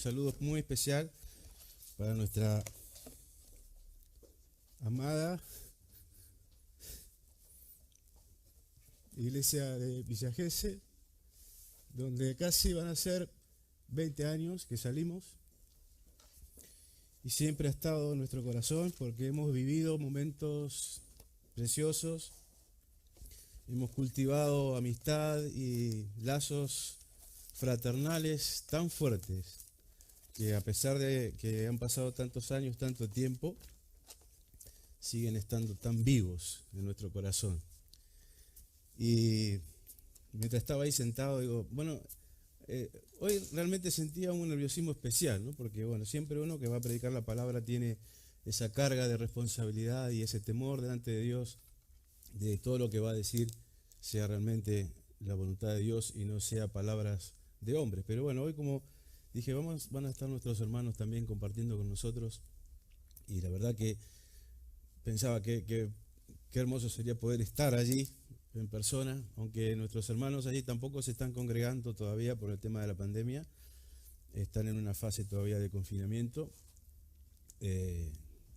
saludo muy especial para nuestra amada iglesia de Villa Gesell, donde casi van a ser 20 años que salimos, y siempre ha estado en nuestro corazón porque hemos vivido momentos preciosos, hemos cultivado amistad y lazos fraternales tan fuertes que, a pesar de que han pasado tantos años, tanto tiempo, siguen estando tan vivos en nuestro corazón. Y mientras estaba ahí sentado, digo, bueno, hoy realmente sentía un nerviosismo especial, ¿no? Porque bueno, siempre uno que va a predicar la palabra tiene esa carga de responsabilidad y ese temor delante de Dios, de todo lo que va a decir sea realmente la voluntad de Dios y no sea palabras de hombres. Pero bueno, hoy, como dije, van a estar nuestros hermanos también compartiendo con nosotros, y la verdad que pensaba que qué hermoso sería poder estar allí en persona, aunque nuestros hermanos allí tampoco se están congregando todavía por el tema de la pandemia, están en una fase todavía de confinamiento,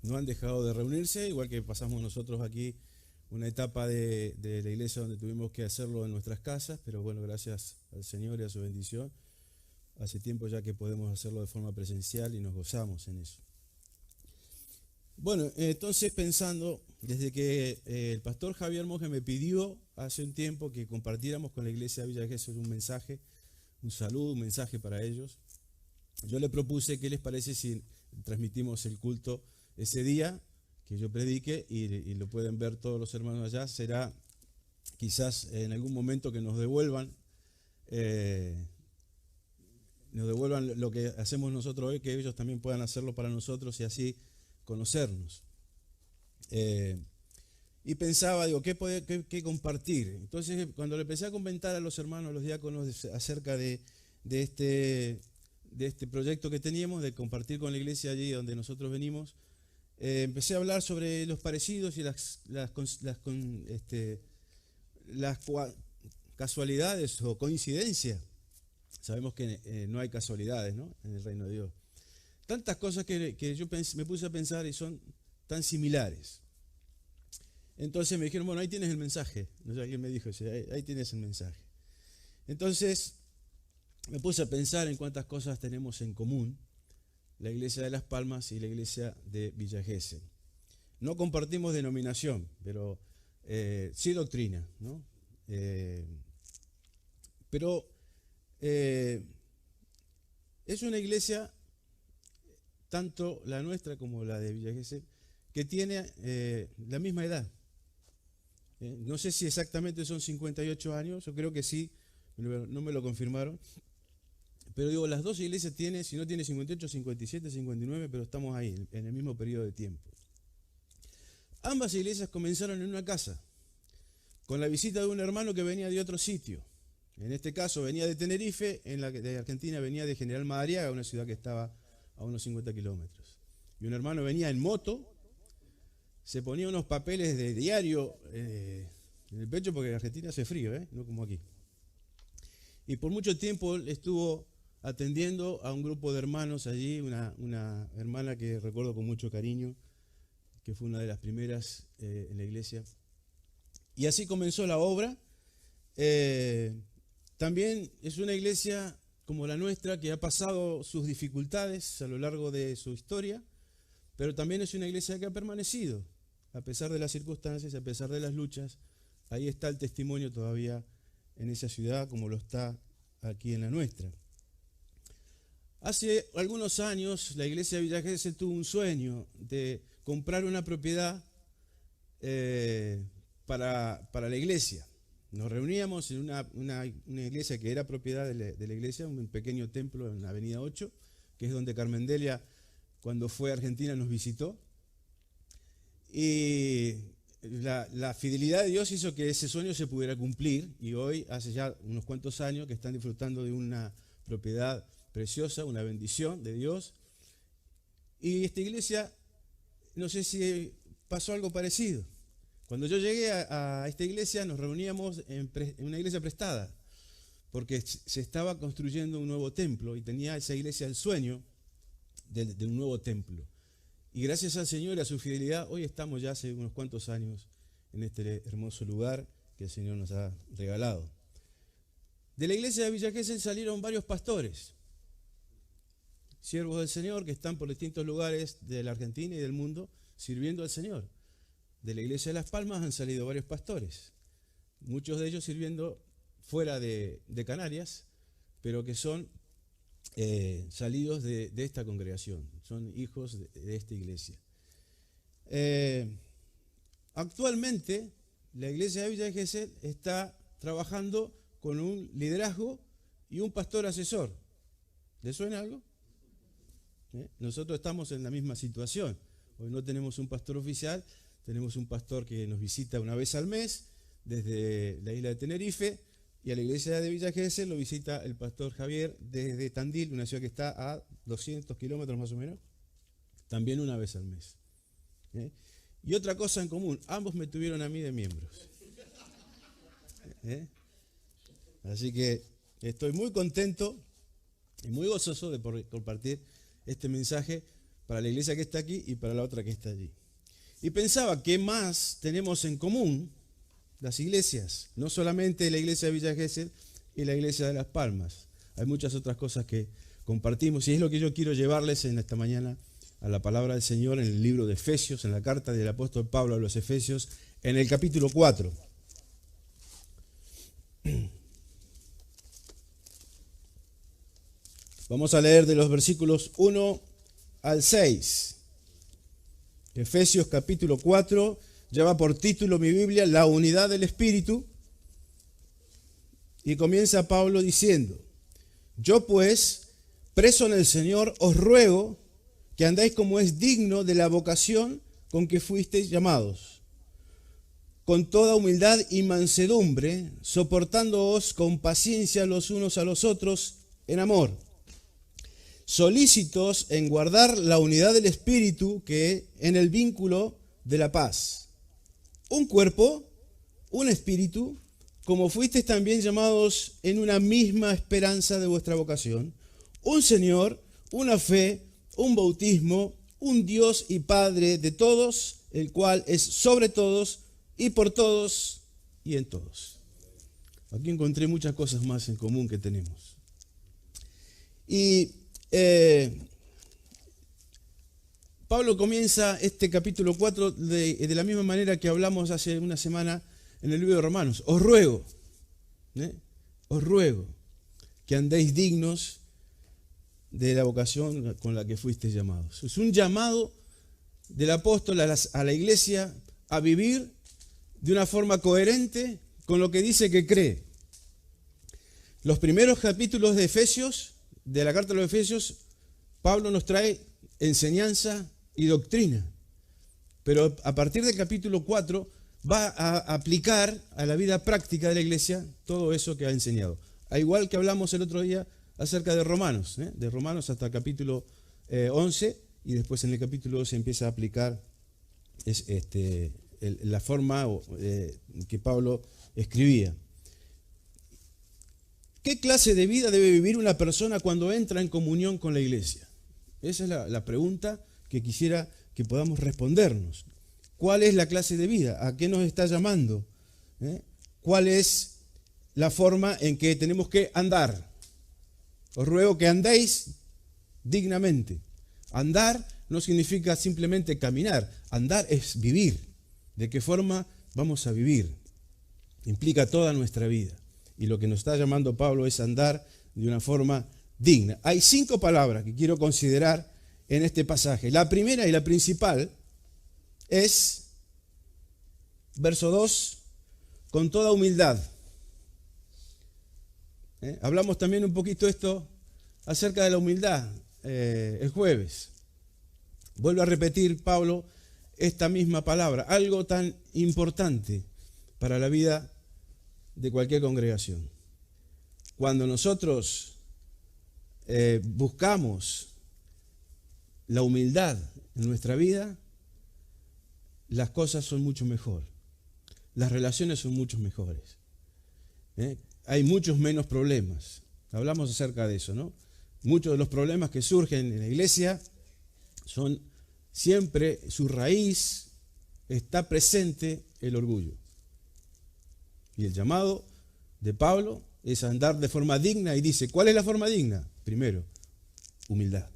no han dejado de reunirse, igual que pasamos nosotros aquí una etapa de la iglesia donde tuvimos que hacerlo en nuestras casas, pero bueno, gracias al Señor y a su bendición, hace tiempo ya que podemos hacerlo de forma presencial y nos gozamos en eso. Bueno, entonces pensando, desde que el pastor Javier Monge me pidió hace un tiempo que compartiéramos con la iglesia de Villa Gesell un mensaje, un saludo, un mensaje para ellos, yo le propuse qué les parece si transmitimos el culto ese día que yo predique y lo pueden ver todos los hermanos allá. Será quizás en algún momento que nos devuelvan lo que hacemos nosotros hoy, que ellos también puedan hacerlo para nosotros y así conocernos. Y pensaba, digo, ¿qué compartir? Entonces, cuando le empecé a comentar a los hermanos, a los diáconos, acerca de este proyecto que teníamos, de compartir con la iglesia allí donde nosotros venimos, empecé a hablar sobre los parecidos y las casualidades o coincidencias. Sabemos que no hay casualidades, ¿no?, en el reino de Dios. Tantas cosas que yo me puse a pensar y son tan similares. Entonces me dijeron, bueno, ahí tienes el mensaje. No sé, alguien me dijo, ahí tienes el mensaje. Entonces me puse a pensar en cuántas cosas tenemos en común la iglesia de Las Palmas y la iglesia de Villa Gesell. No compartimos denominación, pero sí doctrina, ¿no? Pero es una iglesia, tanto la nuestra como la de Villa Gesell, que tiene la misma edad. No sé si exactamente son 58 años, yo creo que sí, no me lo confirmaron. Pero digo, las dos iglesias tienen, si no tiene 58, 57, 59, pero estamos ahí, en el mismo periodo de tiempo. Ambas iglesias comenzaron en una casa, con la visita de un hermano que venía de otro sitio. En este caso venía de Tenerife, de Argentina venía de General Madariaga, una ciudad que estaba a unos 50 kilómetros. Y un hermano venía en moto, se ponía unos papeles de diario en el pecho, porque en Argentina hace frío, no como aquí. Y por mucho tiempo estuvo atendiendo a un grupo de hermanos allí, una hermana que recuerdo con mucho cariño, que fue una de las primeras en la iglesia. Y así comenzó la obra. También es una iglesia como la nuestra que ha pasado sus dificultades a lo largo de su historia, pero también es una iglesia que ha permanecido, a pesar de las circunstancias, a pesar de las luchas. Ahí está el testimonio todavía en esa ciudad, como lo está aquí en la nuestra. Hace algunos años la iglesia de Villa Gesell tuvo un sueño de comprar una propiedad para la iglesia. Nos reuníamos en una iglesia que era propiedad de la iglesia, un pequeño templo en la Avenida 8, que es donde Carmen Delia, cuando fue a Argentina, nos visitó. Y la fidelidad de Dios hizo que ese sueño se pudiera cumplir, y hoy, hace ya unos cuantos años, que están disfrutando de una propiedad preciosa, una bendición de Dios. Y esta iglesia, no sé si pasó algo parecido. Cuando yo llegué a esta iglesia, nos reuníamos en una iglesia prestada, porque se estaba construyendo un nuevo templo y tenía esa iglesia el sueño de un nuevo templo. Y gracias al Señor y a su fidelidad, hoy estamos ya hace unos cuantos años en este hermoso lugar que el Señor nos ha regalado. De la iglesia de Villa Gesell salieron varios pastores, siervos del Señor que están por distintos lugares de la Argentina y del mundo sirviendo al Señor. De la iglesia de Las Palmas han salido varios pastores, muchos de ellos sirviendo fuera de Canarias, pero que son salidos de esta congregación, son hijos de esta iglesia. Actualmente la iglesia de Villa Gesell está trabajando con un liderazgo y un pastor asesor. ¿Le suena algo? Nosotros estamos en la misma situación. Hoy no tenemos un pastor oficial, tenemos un pastor que nos visita una vez al mes desde la isla de Tenerife, y a la iglesia de Villa Gesell lo visita el pastor Javier desde Tandil, una ciudad que está a 200 kilómetros más o menos, también una vez al mes. Y otra cosa en común, ambos me tuvieron a mí de miembros. Así que estoy muy contento y muy gozoso de compartir este mensaje para la iglesia que está aquí y para la otra que está allí. Y pensaba, ¿qué más tenemos en común las iglesias? No solamente la iglesia de Villa Gesell y la iglesia de Las Palmas. Hay muchas otras cosas que compartimos y es lo que yo quiero llevarles en esta mañana a la palabra del Señor en el libro de Efesios, en la carta del apóstol Pablo a los Efesios, en el capítulo 4. Vamos a leer de los versículos 1 al 6. Efesios capítulo 4, lleva por título mi Biblia, La unidad del Espíritu. Y comienza Pablo diciendo: yo pues, preso en el Señor, os ruego que andáis como es digno de la vocación con que fuisteis llamados, con toda humildad y mansedumbre, soportándoos con paciencia los unos a los otros en amor, solícitos en guardar la unidad del Espíritu que en el vínculo de la paz. Un cuerpo, un espíritu, como fuisteis también llamados en una misma esperanza de vuestra vocación, un Señor, una fe, un bautismo, un Dios y Padre de todos, el cual es sobre todos y por todos y en todos. Aquí encontré muchas cosas más en común que tenemos. Y Pablo comienza este capítulo 4 de la misma manera que hablamos hace una semana en el libro de Romanos. Os ruego que andéis dignos de la vocación con la que fuisteis llamados. Es un llamado del apóstol a la iglesia a vivir de una forma coherente con lo que dice que cree. Los primeros capítulos de Efesios, de la carta de los Efesios, Pablo nos trae enseñanza y doctrina. Pero a partir del capítulo 4 va a aplicar a la vida práctica de la iglesia todo eso que ha enseñado. A igual que hablamos el otro día acerca de Romanos hasta el capítulo 11, y después en el capítulo 12 empieza a aplicar la forma que Pablo escribía. ¿Qué clase de vida debe vivir una persona cuando entra en comunión con la iglesia? Esa es la pregunta que quisiera que podamos respondernos. ¿Cuál es la clase de vida? ¿A qué nos está llamando? ¿Cuál es la forma en que tenemos que andar? Os ruego que andéis dignamente. Andar no significa simplemente caminar. Andar es vivir. ¿De qué forma vamos a vivir? Implica toda nuestra vida. Y lo que nos está llamando Pablo es andar de una forma digna. Hay 5 palabras que quiero considerar en este pasaje. La primera y la principal es, verso 2, con toda humildad. Hablamos también un poquito esto acerca de la humildad el jueves. Vuelvo a repetir, Pablo, esta misma palabra, algo tan importante para la vida de cualquier congregación. Cuando nosotros buscamos la humildad en nuestra vida, las cosas son mucho mejor. Las relaciones son mucho mejores. hay muchos menos problemas. Hablamos acerca de eso, ¿no? Muchos de los problemas que surgen en la iglesia son siempre, su raíz está presente el orgullo. Y el llamado de Pablo es andar de forma digna y dice, ¿cuál es la forma digna? Primero, humildad.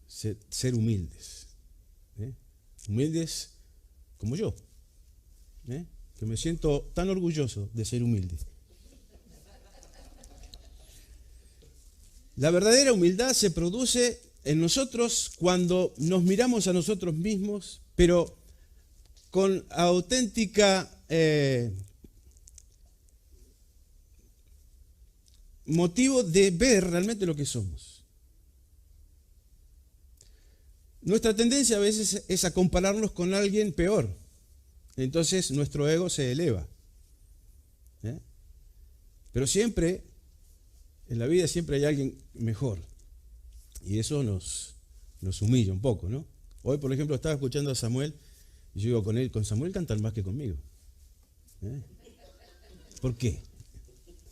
Ser humildes. Humildes como yo. Que me siento tan orgulloso de ser humilde. La verdadera humildad se produce en nosotros cuando nos miramos a nosotros mismos, pero con auténtica motivo de ver realmente lo que somos. Nuestra tendencia a veces es a compararnos con alguien peor. Entonces nuestro ego se eleva. Pero siempre, en la vida siempre hay alguien mejor. Y eso nos humilla un poco, ¿no? Hoy, por ejemplo, estaba escuchando a Samuel y yo digo, con Samuel cantan más que conmigo. ¿Por qué?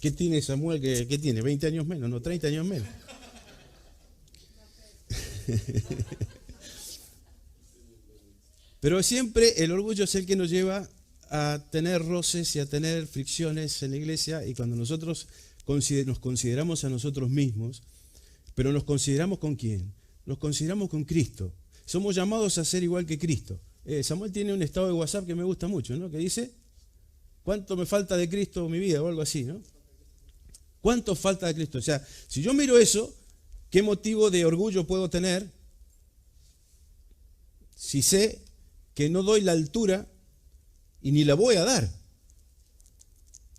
¿Qué tiene Samuel? ¿Qué tiene? ¿20 años menos? No, 30 años menos. Pero siempre el orgullo es el que nos lleva a tener roces y a tener fricciones en la iglesia, y cuando nosotros nos consideramos a nosotros mismos, pero nos consideramos ¿con quién? Nos consideramos con Cristo. Somos llamados a ser igual que Cristo. Samuel tiene un estado de WhatsApp que me gusta mucho, ¿no? Que dice, ¿cuánto me falta de Cristo en mi vida? O algo así, ¿no? ¿Cuánto falta de Cristo? O sea, si yo miro eso, ¿qué motivo de orgullo puedo tener si sé que no doy la altura y ni la voy a dar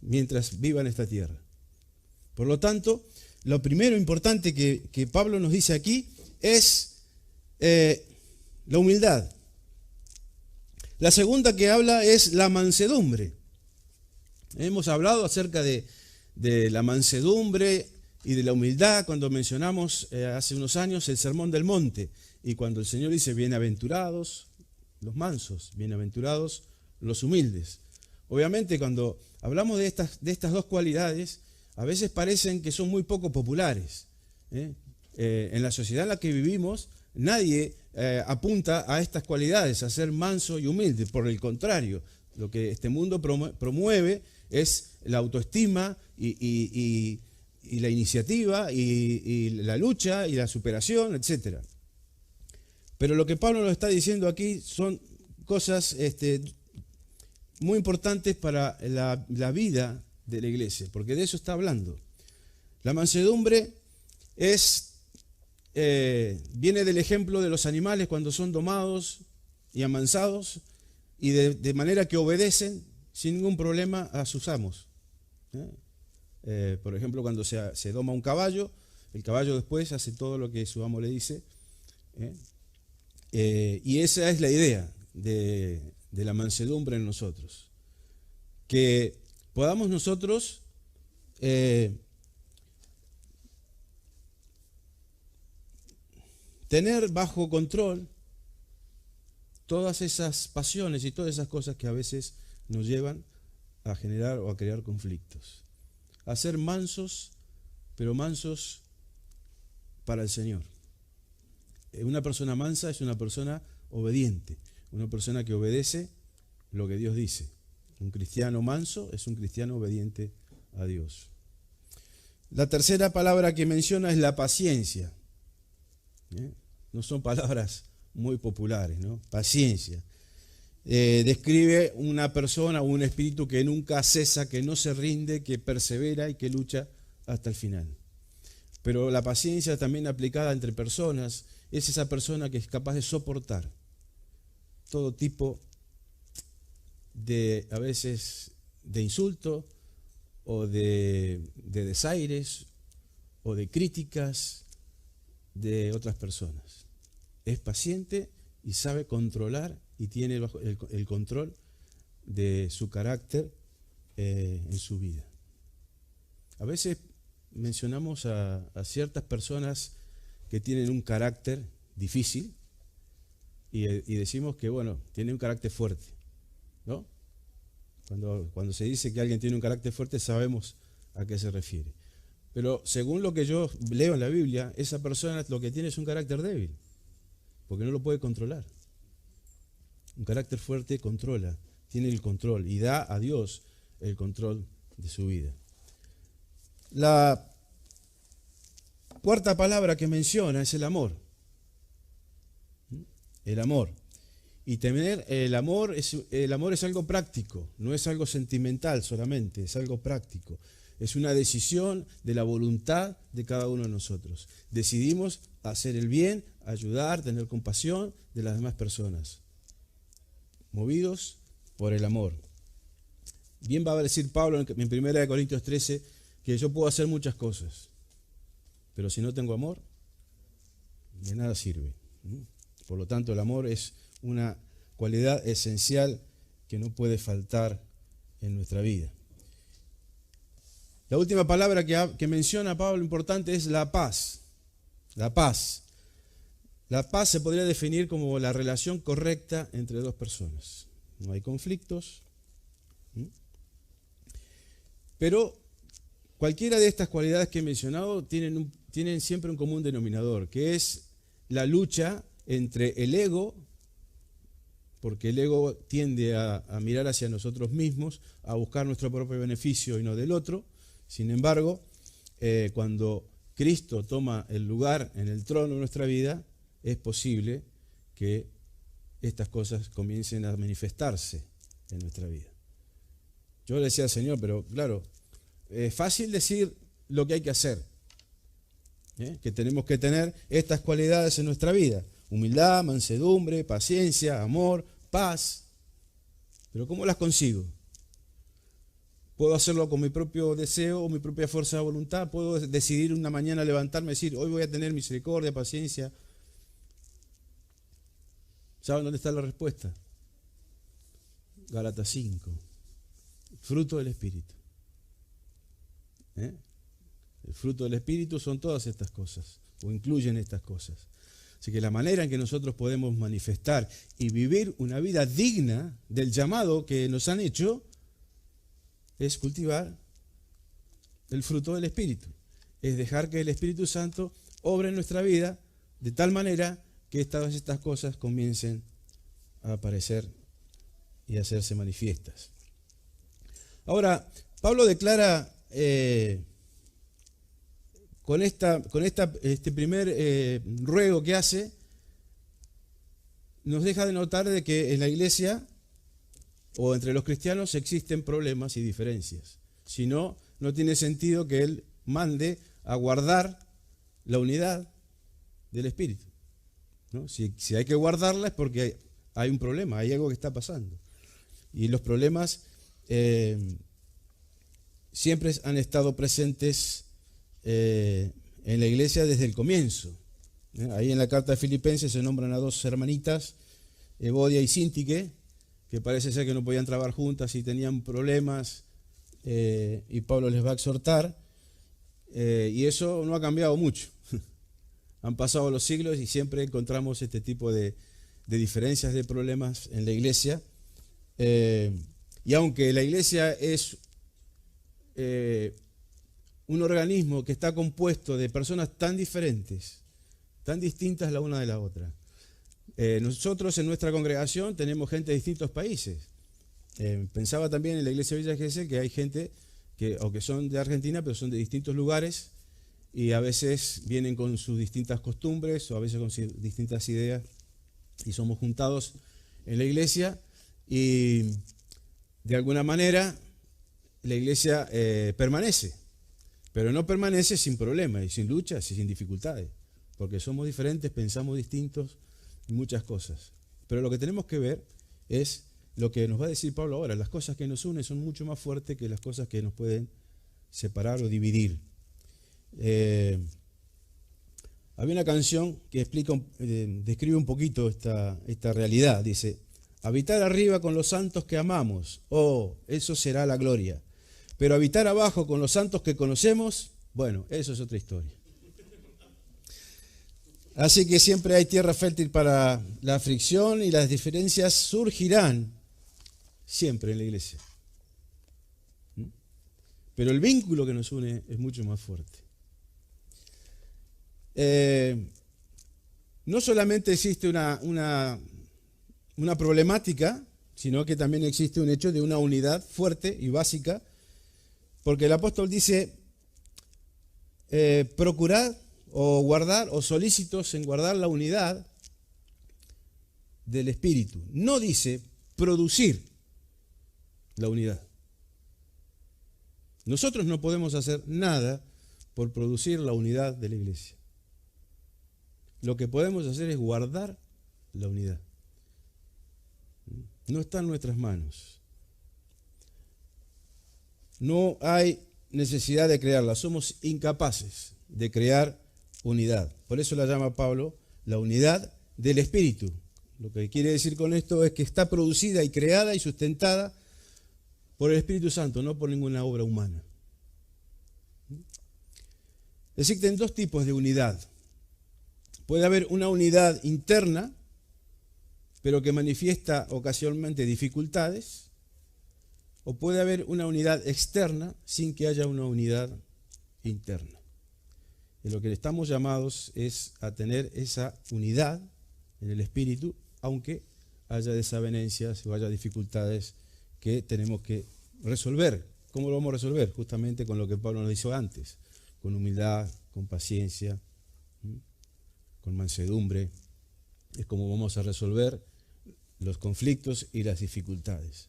mientras viva en esta tierra? Por lo tanto, lo primero importante que Pablo nos dice aquí es la humildad. La segunda que habla es la mansedumbre. Hemos hablado acerca de la mansedumbre y de la humildad cuando mencionamos hace unos años el Sermón del Monte, y cuando el Señor dice, bienaventurados los mansos, bienaventurados los humildes. Obviamente cuando hablamos de estas dos cualidades, a veces parecen que son muy poco populares. En la sociedad en la que vivimos, nadie apunta a estas cualidades, a ser manso y humilde. Por el contrario, lo que este mundo promueve es la autoestima y la iniciativa y la lucha y la superación, etc. Pero lo que Pablo nos está diciendo aquí son cosas muy importantes para la vida de la iglesia, porque de eso está hablando. La mansedumbre viene del ejemplo de los animales cuando son domados y amansados, y de manera que obedecen sin ningún problema a sus amos. Por ejemplo, cuando se doma un caballo, el caballo después hace todo lo que su amo le dice. Y esa es la idea de la mansedumbre en nosotros. Que podamos nosotros tener bajo control todas esas pasiones y todas esas cosas que a veces nos llevan a generar o a crear conflictos. A ser mansos, pero mansos para el Señor. Una persona mansa es una persona obediente, una persona que obedece lo que Dios dice. Un cristiano manso es un cristiano obediente a Dios. La tercera palabra que menciona es la paciencia. No son palabras muy populares, ¿no? Paciencia. Describe una persona o un espíritu que nunca cesa, que no se rinde, que persevera y que lucha hasta el final. Pero la paciencia también aplicada entre personas es esa persona que es capaz de soportar todo tipo a veces de insulto o de desaires o de críticas de otras personas. Es paciente y sabe controlar y tiene el control de su carácter en su vida. A veces mencionamos a ciertas personas que tienen un carácter difícil y decimos que, bueno, tiene un carácter fuerte, ¿no? Cuando se dice que alguien tiene un carácter fuerte, sabemos a qué se refiere. Pero según lo que yo leo en la Biblia, esa persona lo que tiene es un carácter débil, porque no lo puede controlar. Un carácter fuerte controla, tiene el control y da a Dios el control de su vida. La cuarta palabra que menciona es el amor. El amor. Y tener el amor es algo práctico, no es algo sentimental solamente, es algo práctico. Es una decisión de la voluntad de cada uno de nosotros. Decidimos hacer el bien, ayudar, tener compasión de las demás personas, movidos por el amor. Bien va a decir Pablo en 1 Corintios 13 que yo puedo hacer muchas cosas, pero si no tengo amor, de nada sirve. Por lo tanto, el amor es una cualidad esencial que no puede faltar en nuestra vida. La última palabra que menciona Pablo importante es la paz. La paz. La paz se podría definir como la relación correcta entre dos personas. No hay conflictos. Pero cualquiera de estas cualidades que he mencionado tienen siempre un común denominador, que es la lucha entre el ego, porque el ego tiende a mirar hacia nosotros mismos, a buscar nuestro propio beneficio y no del otro. Sin embargo, cuando Cristo toma el lugar en el trono de nuestra vida, es posible que estas cosas comiencen a manifestarse en nuestra vida. Yo le decía al Señor, pero claro, es fácil decir lo que hay que hacer, que tenemos que tener estas cualidades en nuestra vida: humildad, mansedumbre, paciencia, amor, paz. Pero ¿cómo las consigo? ¿Puedo hacerlo con mi propio deseo o mi propia fuerza de voluntad? ¿Puedo decidir una mañana levantarme y decir, hoy voy a tener misericordia, paciencia? ¿Saben dónde está la respuesta? Gálatas 5. Fruto del Espíritu. El fruto del Espíritu son todas estas cosas, o incluyen estas cosas. Así que la manera en que nosotros podemos manifestar y vivir una vida digna del llamado que nos han hecho es cultivar el fruto del Espíritu. Es dejar que el Espíritu Santo obre en nuestra vida de tal manera que todas estas cosas comiencen a aparecer y a hacerse manifiestas. Ahora, Pablo declara con este primer ruego que hace, nos deja de notar de que en la iglesia o entre los cristianos existen problemas y diferencias. Si no, no tiene sentido que él mande a guardar la unidad del Espíritu, ¿no? Si hay que guardarla es porque hay un problema, hay algo que está pasando. Y los problemas siempre han estado presentes en la iglesia desde el comienzo. Ahí en la carta de Filipenses se nombran a dos hermanitas, Evodia y Síntique, que parece ser que no podían trabajar juntas y tenían problemas, y Pablo les va a exhortar, y eso no ha cambiado mucho. Han pasado los siglos y siempre encontramos este tipo de diferencias, de problemas en la iglesia, y aunque la iglesia es un organismo que está compuesto de personas tan diferentes, tan distintas la una de la otra. Nosotros en nuestra congregación tenemos gente de distintos países. Pensaba también en la iglesia Villa Gesell que hay gente que son de Argentina, pero son de distintos lugares y a veces vienen con sus distintas costumbres o a veces con distintas ideas y somos juntados en la iglesia y de alguna manera la iglesia permanece, pero no permanece sin problemas y sin luchas y sin dificultades, porque somos diferentes, pensamos distintos y muchas cosas. Pero lo que tenemos que ver es lo que nos va a decir Pablo ahora. Las cosas que nos unen son mucho más fuertes que las cosas que nos pueden separar o dividir. Había una canción que describe un poquito esta realidad. Dice, habitar arriba con los santos que amamos, oh, eso será la gloria. Pero habitar abajo con los santos que conocemos, bueno, eso es otra historia. Así que siempre hay tierra fértil para la fricción y las diferencias surgirán siempre en la iglesia. pero el vínculo que nos une es mucho más fuerte. No solamente existe una problemática, sino que también existe un hecho de una unidad fuerte y básica, porque el apóstol dice, procurad o guardar o solícitos en guardar la unidad del Espíritu. No dice producir la unidad. Nosotros no podemos hacer nada por producir la unidad de la iglesia. Lo que podemos hacer es guardar la unidad. No está en nuestras manos. No hay necesidad de crearla. Somos incapaces de crear unidad. Por eso la llama Pablo la unidad del Espíritu. Lo que quiere decir con esto es que está producida y creada y sustentada por el Espíritu Santo, no por ninguna obra humana. Existen dos tipos de unidad. Puede haber una unidad interna, pero que manifiesta ocasionalmente dificultades, o puede haber una unidad externa sin que haya una unidad interna. Y lo que estamos llamados es a tener esa unidad en el Espíritu, aunque haya desavenencias o haya dificultades que tenemos que resolver. ¿Cómo lo vamos a resolver? Justamente con lo que Pablo nos hizo antes, con humildad, con paciencia, con mansedumbre. Es como vamos a resolver los conflictos y las dificultades.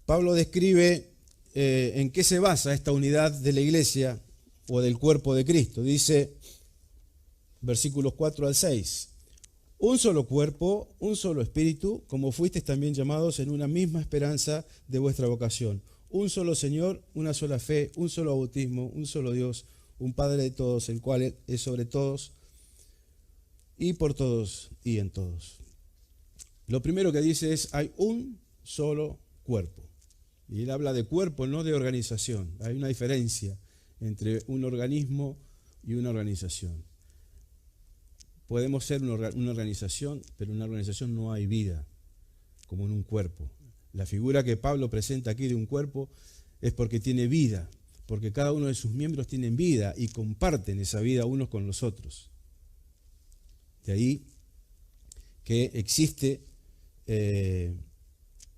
Pablo describe en qué se basa esta unidad de la iglesia o del cuerpo de Cristo. Dice, versículos 4 al 6, un solo cuerpo, un solo espíritu, como fuisteis también llamados en una misma esperanza de vuestra vocación. Un solo Señor, una sola fe, un solo bautismo, un solo Dios, un Padre de todos, el cual es sobre todos y por todos y en todos. Lo primero que dice es, hay un solo cuerpo. Y él habla de cuerpo, no de organización. Hay una diferencia entre un organismo y una organización. Podemos ser una organización, pero en una organización no hay vida, como en un cuerpo. La figura que Pablo presenta aquí de un cuerpo es porque tiene vida, porque cada uno de sus miembros tienen vida y comparten esa vida unos con los otros. De ahí que existe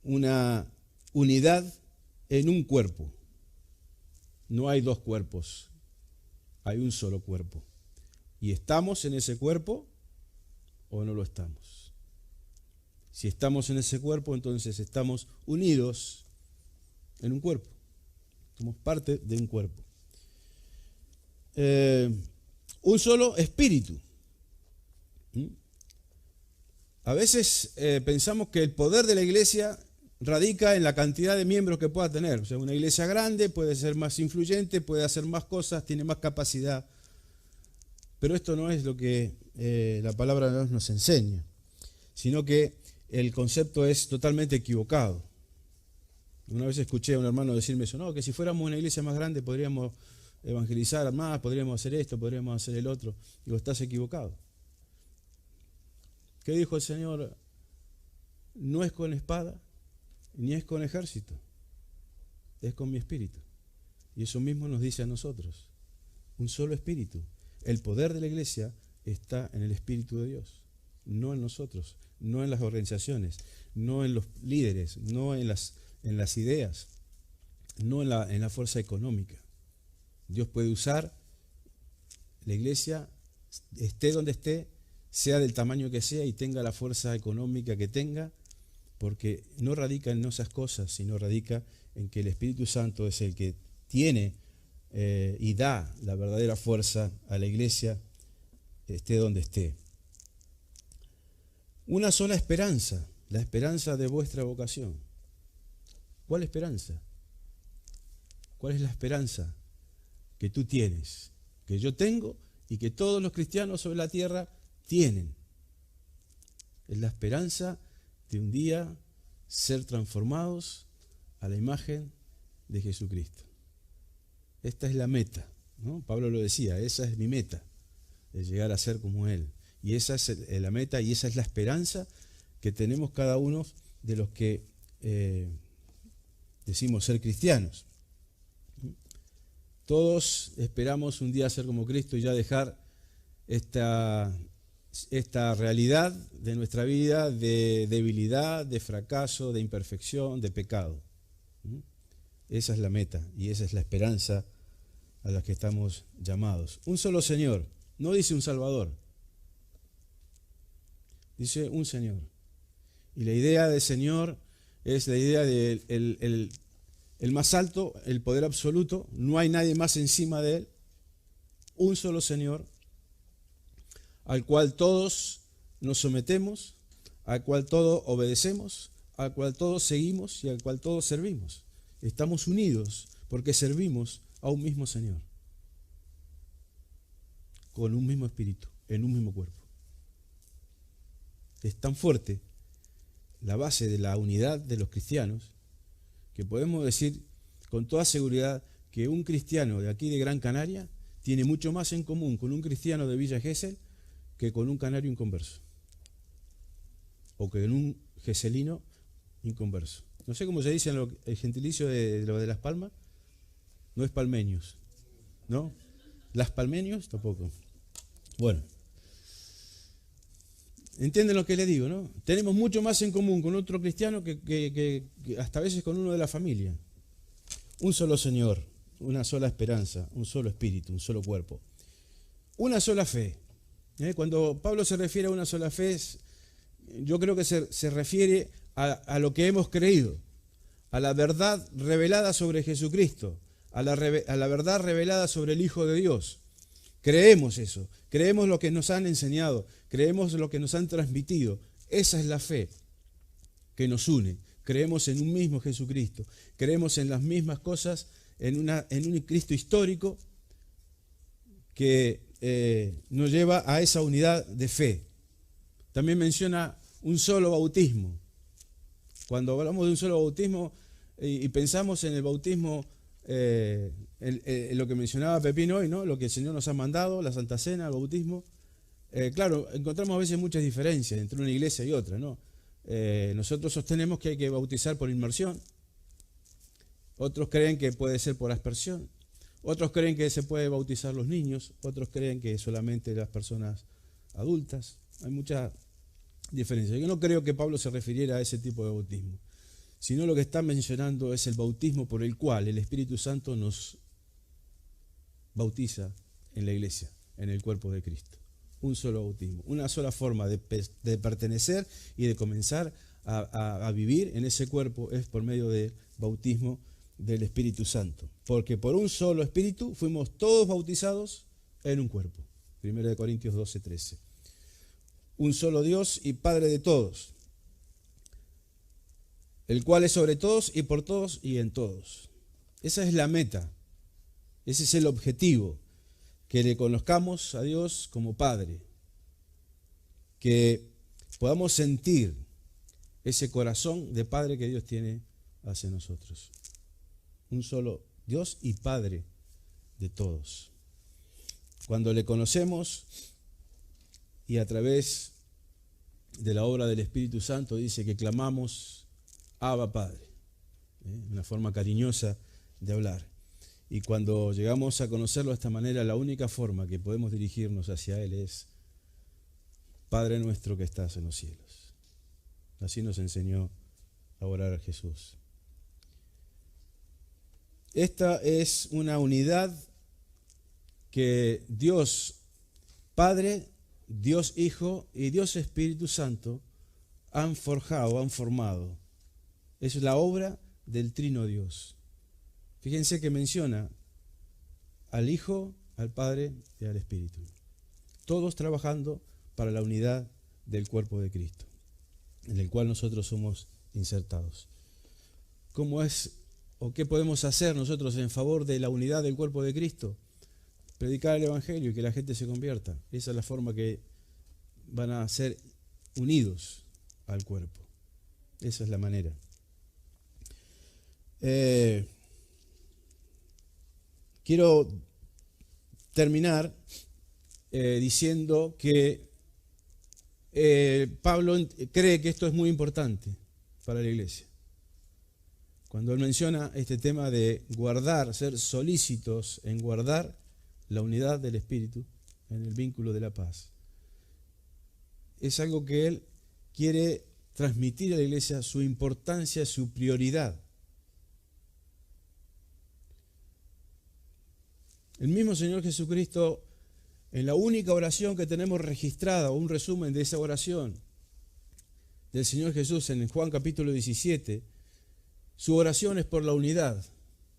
una unidad en un cuerpo. No hay dos cuerpos, hay un solo cuerpo. ¿Y estamos en ese cuerpo o no lo estamos? Si estamos en ese cuerpo, entonces estamos unidos en un cuerpo. Somos parte de un cuerpo. Un solo espíritu. A veces pensamos que el poder de la iglesia radica en la cantidad de miembros que pueda tener. O sea, una iglesia grande puede ser más influyente, puede hacer más cosas, tiene más capacidad. Pero esto no es lo que la palabra de Dios nos enseña, sino que el concepto es totalmente equivocado. Una vez escuché a un hermano decirme eso, no, que si fuéramos una iglesia más grande podríamos evangelizar más, podríamos hacer esto, podríamos hacer el otro. Digo, estás equivocado. ¿Qué dijo el Señor? No es con espada, ni es con ejército, es con mi espíritu. Y eso mismo nos dice a nosotros, un solo espíritu. El poder de la iglesia está en el Espíritu de Dios, no en nosotros, no en las organizaciones, no en los líderes, no en las ideas, no en la fuerza económica. Dios puede usar la iglesia, esté donde esté, sea del tamaño que sea y tenga la fuerza económica que tenga, porque no radica en esas cosas, sino radica en que el Espíritu Santo es el que tiene y da la verdadera fuerza a la iglesia, esté donde esté. Una sola esperanza, la esperanza de vuestra vocación. ¿Cuál esperanza? ¿Cuál es la esperanza que tú tienes, que yo tengo y que todos los cristianos sobre la tierra tienen? Es la esperanza de un día ser transformados a la imagen de Jesucristo. Esta es la meta, ¿no? Pablo lo decía, esa es mi meta, de llegar a ser como Él. Y esa es la meta y esa es la esperanza que tenemos cada uno de los que decimos ser cristianos. Todos esperamos un día ser como Cristo y ya dejar esta realidad de nuestra vida de debilidad, de fracaso, de imperfección, de pecado. Esa es la meta y esa es la esperanza a la que estamos llamados. Un solo Señor, no dice un Salvador, dice un Señor. Y la idea de Señor es la idea del el más alto, el poder absoluto, no hay nadie más encima de Él, un solo Señor, al cual todos nos sometemos, al cual todos obedecemos, al cual todos seguimos y al cual todos servimos. Estamos unidos porque servimos a un mismo Señor, con un mismo espíritu, en un mismo cuerpo. Es tan fuerte la base de la unidad de los cristianos que podemos decir con toda seguridad que un cristiano de aquí de Gran Canaria tiene mucho más en común con un cristiano de Villa Gesell que con un canario inconverso o que con un geselino inconverso. No sé cómo se dice en el gentilicio de lo de Las Palmas. No es palmeños, ¿no? Las palmeños tampoco. Bueno, entienden lo que les digo, ¿no? Tenemos mucho más en común con otro cristiano que hasta a veces con uno de la familia. Un solo Señor, una sola esperanza, un solo espíritu, un solo cuerpo. Una sola fe. Cuando Pablo se refiere a una sola fe, yo creo que se refiere a lo que hemos creído, a la verdad revelada sobre Jesucristo, a la verdad revelada sobre el Hijo de Dios. Creemos eso, creemos lo que nos han enseñado, creemos lo que nos han transmitido. Esa es la fe que nos une. Creemos en un mismo Jesucristo, creemos en las mismas cosas, en un Cristo histórico que nos lleva a esa unidad de fe. También menciona un solo bautismo. Cuando hablamos de un solo bautismo y pensamos en el bautismo, en lo que mencionaba Pepín hoy, ¿no? Lo que el Señor nos ha mandado, la Santa Cena, el bautismo. Claro, encontramos a veces muchas diferencias entre una iglesia y otra, ¿no? Nosotros sostenemos que hay que bautizar por inmersión. Otros creen que puede ser por aspersión. Otros creen que se puede bautizar los niños. Otros creen que solamente las personas adultas. Hay mucha diferencia. Yo no creo que Pablo se refiriera a ese tipo de bautismo, sino lo que está mencionando es el bautismo por el cual el Espíritu Santo nos bautiza en la iglesia, en el cuerpo de Cristo. Un solo bautismo, una sola forma de pertenecer y de comenzar a vivir en ese cuerpo es por medio del bautismo del Espíritu Santo. Porque por un solo Espíritu fuimos todos bautizados en un cuerpo. 1 Corintios 12:13. Un solo Dios y Padre de todos, el cual es sobre todos y por todos y en todos. Esa es la meta, ese es el objetivo, que le conozcamos a Dios como Padre, que podamos sentir ese corazón de Padre que Dios tiene hacia nosotros. Un solo Dios y Padre de todos. Cuando le conocemos y a través de la obra del Espíritu Santo dice que clamamos Abba Padre, una forma cariñosa de hablar. Y cuando llegamos a conocerlo de esta manera, la única forma que podemos dirigirnos hacia Él es Padre nuestro que estás en los cielos. Así nos enseñó a orar a Jesús. Esta es una unidad que Dios Padre, Dios Hijo y Dios Espíritu Santo han forjado, han formado. Es la obra del Trino Dios. Fíjense que menciona al Hijo, al Padre y al Espíritu. Todos trabajando para la unidad del cuerpo de Cristo, en el cual nosotros somos insertados. ¿Cómo es o qué podemos hacer nosotros en favor de la unidad del cuerpo de Cristo? Predicar el Evangelio y que la gente se convierta. Esa es la forma que van a ser unidos al cuerpo. Esa es la manera. Quiero terminar diciendo que Pablo cree que esto es muy importante. para la iglesia. Cuando él menciona este tema de guardar, ser solícitos en guardar la unidad del Espíritu en el vínculo de la paz, es algo que él quiere transmitir a la iglesia, su importancia, su prioridad. El mismo Señor Jesucristo, en la única oración que tenemos registrada, o un resumen de esa oración del Señor Jesús en Juan capítulo 17, su oración es por la unidad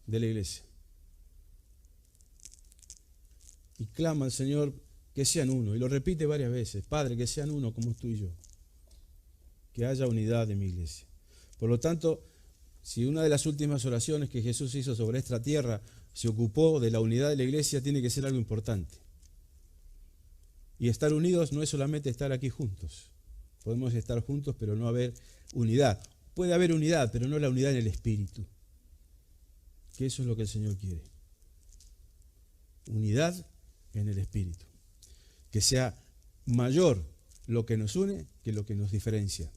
de la iglesia. Y clama al Señor que sean uno, y lo repite varias veces: Padre, que sean uno como tú y yo, que haya unidad en mi iglesia. Por lo tanto, si una de las últimas oraciones que Jesús hizo sobre esta tierra se ocupó de la unidad de la iglesia, tiene que ser algo importante. Y estar unidos no es solamente estar aquí juntos. Podemos estar juntos, pero no haber unidad. Puede haber unidad, pero no la unidad en el Espíritu. Que eso es lo que el Señor quiere. Unidad en el Espíritu. Que sea mayor lo que nos une que lo que nos diferencia.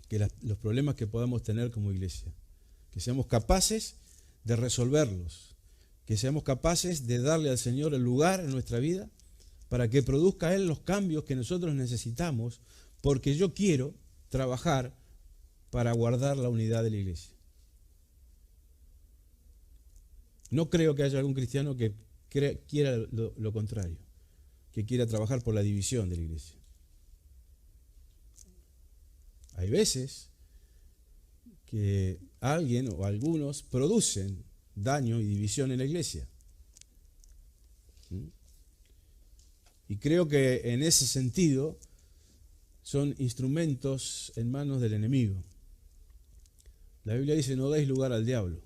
Que los problemas que podamos tener como iglesia. Que seamos capaces de resolverlos. Que seamos capaces de darle al Señor el lugar en nuestra vida para que produzca Él los cambios que nosotros necesitamos, porque yo quiero trabajar para guardar la unidad de la iglesia. No creo que haya algún cristiano que quiera lo contrario, que quiera trabajar por la división de la iglesia. Hay veces que alguien o algunos producen daño y división en la iglesia. Y creo que en ese sentido son instrumentos en manos del enemigo. La Biblia dice: no deis lugar al diablo.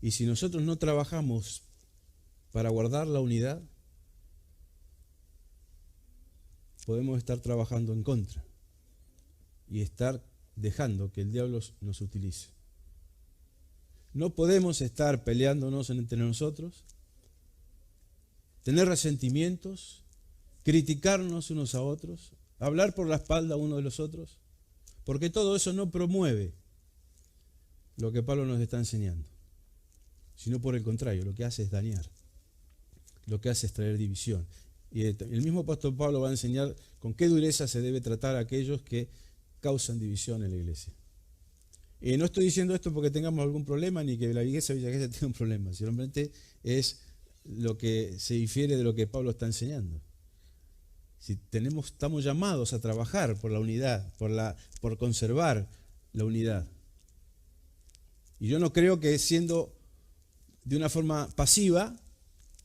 Y si nosotros no trabajamos para guardar la unidad, podemos estar trabajando en contra y estar dejando que el diablo nos utilice. No podemos estar peleándonos entre nosotros, tener resentimientos, criticarnos unos a otros, hablar por la espalda uno de los otros, porque todo eso no promueve lo que Pablo nos está enseñando, sino por el contrario, lo que hace es dañar, lo que hace es traer división. Y el mismo apóstol Pablo va a enseñar con qué dureza se debe tratar a aquellos que causan división en la iglesia. Y no estoy diciendo esto porque tengamos algún problema, ni que la iglesia de Villa Gesell tenga un problema, simplemente es lo que se difiere de lo que Pablo está enseñando. Si estamos llamados a trabajar por la unidad, por conservar la unidad. Y yo no creo que siendo de una forma pasiva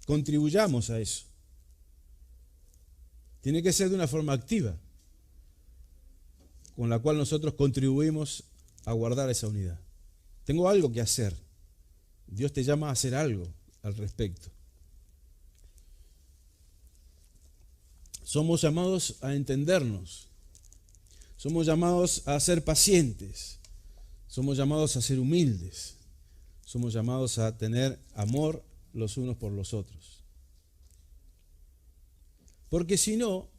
contribuyamos a eso. Tiene que ser de una forma activa, con la cual nosotros contribuimos a guardar esa unidad. Tengo algo que hacer. Dios te llama a hacer algo al respecto. Somos llamados a entendernos. Somos llamados a ser pacientes. Somos llamados a ser humildes. Somos llamados a tener amor los unos por los otros. Porque si no,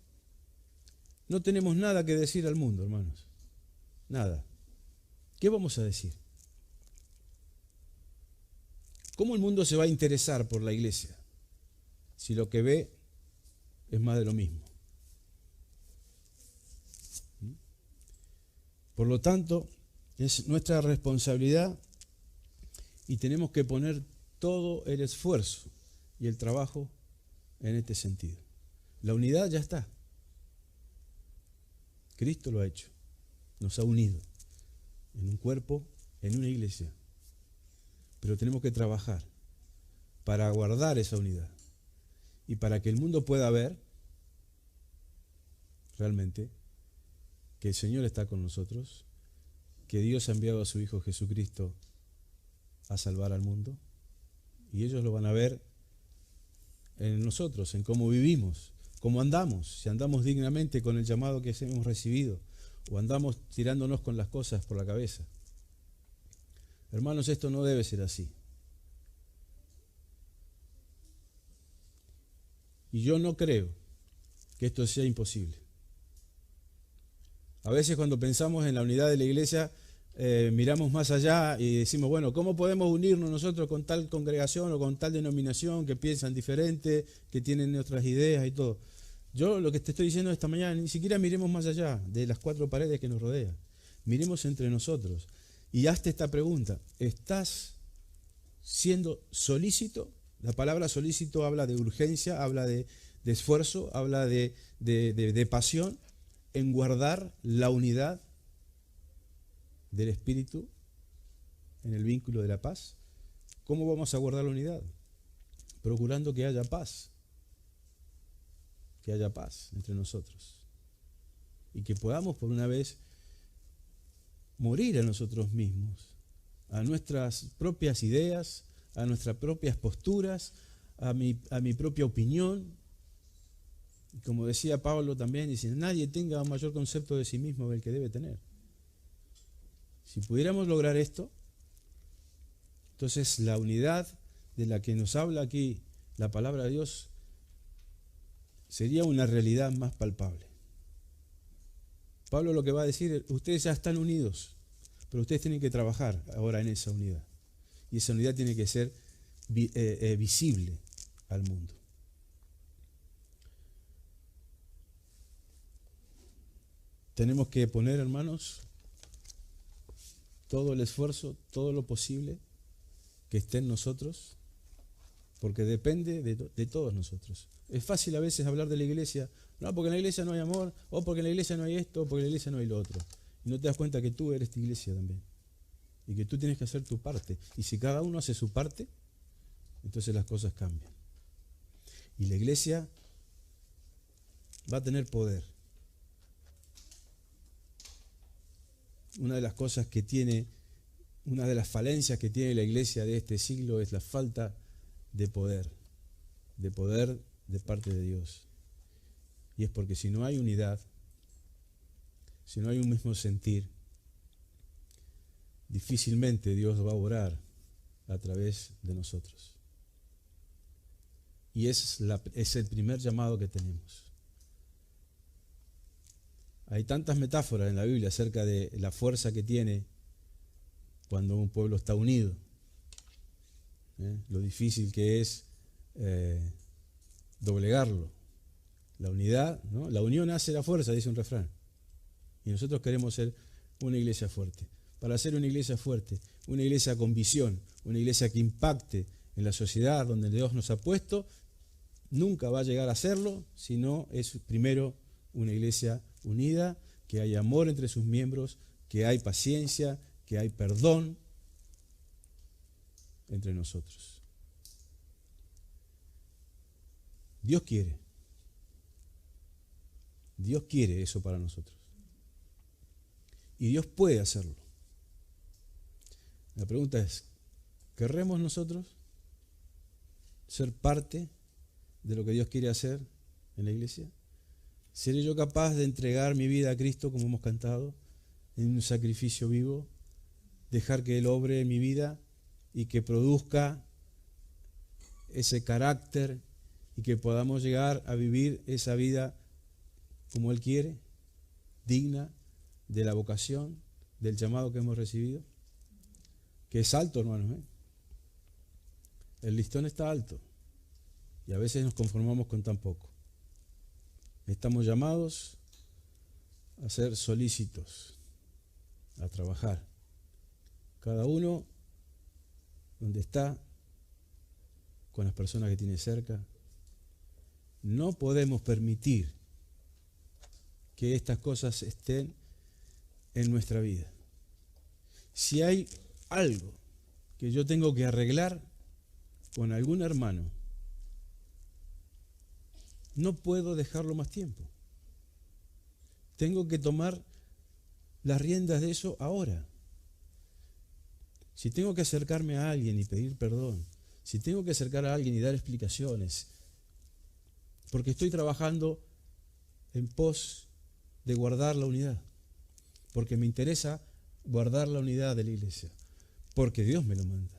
no tenemos nada que decir al mundo, hermanos. Nada. ¿Qué vamos a decir? ¿Cómo el mundo se va a interesar por la iglesia si lo que ve es más de lo mismo? Por lo tanto, es nuestra responsabilidad y tenemos que poner todo el esfuerzo y el trabajo en este sentido. La unidad ya está. Cristo lo ha hecho. Nos ha unido en un cuerpo, en una iglesia. Pero tenemos que trabajar para guardar esa unidad y para que el mundo pueda ver realmente que el Señor está con nosotros, que Dios ha enviado a su Hijo Jesucristo a salvar al mundo, y ellos lo van a ver en nosotros, en cómo vivimos, cómo andamos, si andamos dignamente con el llamado que hemos recibido, o andamos tirándonos con las cosas por la cabeza. Hermanos, esto no debe ser así. Y yo no creo que esto sea imposible. A veces cuando pensamos en la unidad de la iglesia, miramos más allá y decimos, bueno, ¿cómo podemos unirnos nosotros con tal congregación o con tal denominación que piensan diferente, que tienen otras ideas y todo? Yo lo que te estoy diciendo esta mañana, ni siquiera miremos más allá de las cuatro paredes que nos rodean. Miremos entre nosotros y hazte esta pregunta: ¿estás siendo solícito? La palabra solícito habla de urgencia, habla de esfuerzo, habla de pasión en guardar la unidad del Espíritu en el vínculo de la paz. ¿Cómo vamos a guardar la unidad? Procurando que haya paz entre nosotros y que podamos por una vez morir a nosotros mismos, a nuestras propias ideas, a nuestras propias posturas, a mi propia opinión. Como decía Pablo también, dice, nadie tenga un mayor concepto de sí mismo del que debe tener. Si pudiéramos lograr esto, entonces la unidad de la que nos habla aquí la palabra de Dios sería una realidad más palpable. Pablo lo que va a decir, ustedes ya están unidos, pero ustedes tienen que trabajar ahora en esa unidad. Y esa unidad tiene que ser visible al mundo. Tenemos que poner, hermanos, todo el esfuerzo, todo lo posible que esté en nosotros, porque depende de todos nosotros. Es fácil a veces hablar de la iglesia, no, porque en la iglesia no hay amor, o porque en la iglesia no hay esto, o porque en la iglesia no hay lo otro. Y no te das cuenta que tú eres tu iglesia también. Y que tú tienes que hacer tu parte. Y si cada uno hace su parte, entonces las cosas cambian. Y la iglesia va a tener poder. Una de las cosas que tiene, una de las falencias que tiene la iglesia de este siglo es la falta de poder de parte de Dios. Y es porque si no hay unidad, si no hay un mismo sentir, difícilmente Dios va a obrar a través de nosotros. Y ese es el primer llamado que tenemos. Hay tantas metáforas en la Biblia acerca de la fuerza que tiene cuando un pueblo está unido. Lo difícil que es doblegarlo. La unidad, ¿no? La unión hace la fuerza, dice un refrán. Y nosotros queremos ser una iglesia fuerte. Para ser una iglesia fuerte, una iglesia con visión, una iglesia que impacte en la sociedad donde Dios nos ha puesto, nunca va a llegar a serlo si no es primero una iglesia unida, que hay amor entre sus miembros, que hay paciencia, que hay perdón entre nosotros. Dios quiere eso para nosotros. Y Dios puede hacerlo. La pregunta es, ¿querremos nosotros ser parte de lo que Dios quiere hacer en la iglesia? ¿Seré yo capaz de entregar mi vida a Cristo, como hemos cantado, en un sacrificio vivo? Dejar que Él obre en mi vida y que produzca ese carácter y que podamos llegar a vivir esa vida como Él quiere, digna de la vocación, del llamado que hemos recibido. Que es alto, hermanos. El listón está alto y a veces nos conformamos con tan poco. Estamos llamados a ser solícitos, a trabajar. Cada uno donde está, con las personas que tiene cerca. No podemos permitir que estas cosas estén en nuestra vida. Si hay algo que yo tengo que arreglar con algún hermano, no puedo dejarlo más tiempo. Tengo que tomar las riendas de eso ahora. Si tengo que acercarme a alguien y pedir perdón, si tengo que acercar a alguien y dar explicaciones, porque estoy trabajando en pos de guardar la unidad, porque me interesa guardar la unidad de la iglesia, porque Dios me lo manda.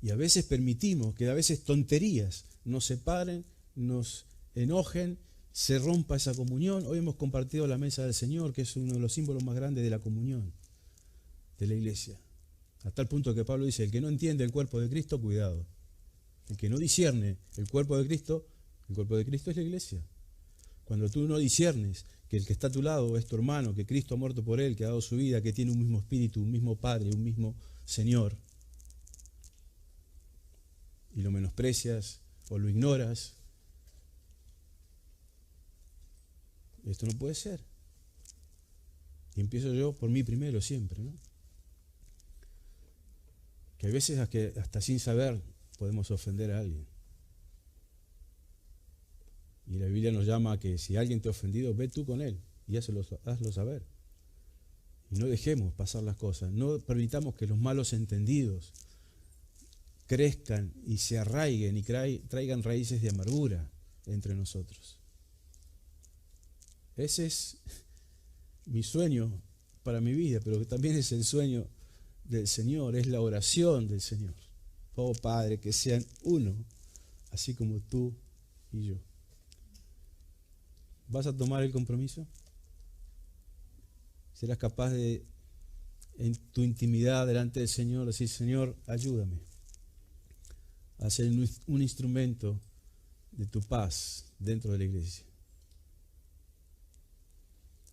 Y a veces permitimos que a veces tonterías nos separen, nos enojen se rompa esa comunión. Hoy hemos compartido la mesa del Señor, que es uno de los símbolos más grandes de la comunión de la iglesia. A tal punto que Pablo dice, el que no entiende el cuerpo de Cristo, cuidado. El que no discierne el cuerpo de Cristo es la iglesia. Cuando tú no disciernes que el que está a tu lado es tu hermano, que Cristo ha muerto por él, que ha dado su vida, que tiene un mismo espíritu, un mismo Padre, un mismo Señor, y lo menosprecias o lo ignoras, esto no puede ser. Y empiezo yo por mí primero siempre, ¿no? Que a veces hasta sin saber podemos ofender a alguien. Y la Biblia nos llama a que si alguien te ha ofendido, ve tú con él y hazlo saber. Y no dejemos pasar las cosas. No permitamos que los malos entendidos crezcan y se arraiguen y traigan raíces de amargura entre nosotros. Ese es mi sueño para mi vida, pero también es el sueño del Señor, es la oración del Señor. Oh Padre, que sean uno, así como tú y yo. ¿Vas a tomar el compromiso? ¿Serás capaz de, en tu intimidad delante del Señor, decir, Señor, ayúdame a ser un instrumento de tu paz dentro de la iglesia?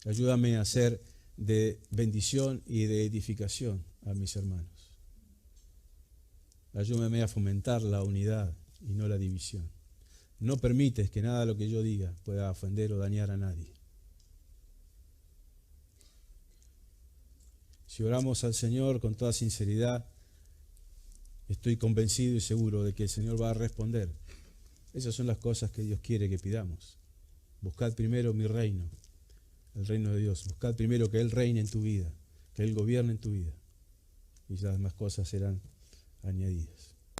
Ayúdame a ser de bendición y de edificación a mis hermanos. Ayúdame a fomentar la unidad y no la división. No permites que nada de lo que yo diga pueda ofender o dañar a nadie. Si oramos al Señor con toda sinceridad, estoy convencido y seguro de que el Señor va a responder. Esas son las cosas que Dios quiere que pidamos. Buscad primero mi reino, el reino de Dios. Buscad primero que Él reine en tu vida, que Él gobierne en tu vida. Y las demás cosas serán añadidas.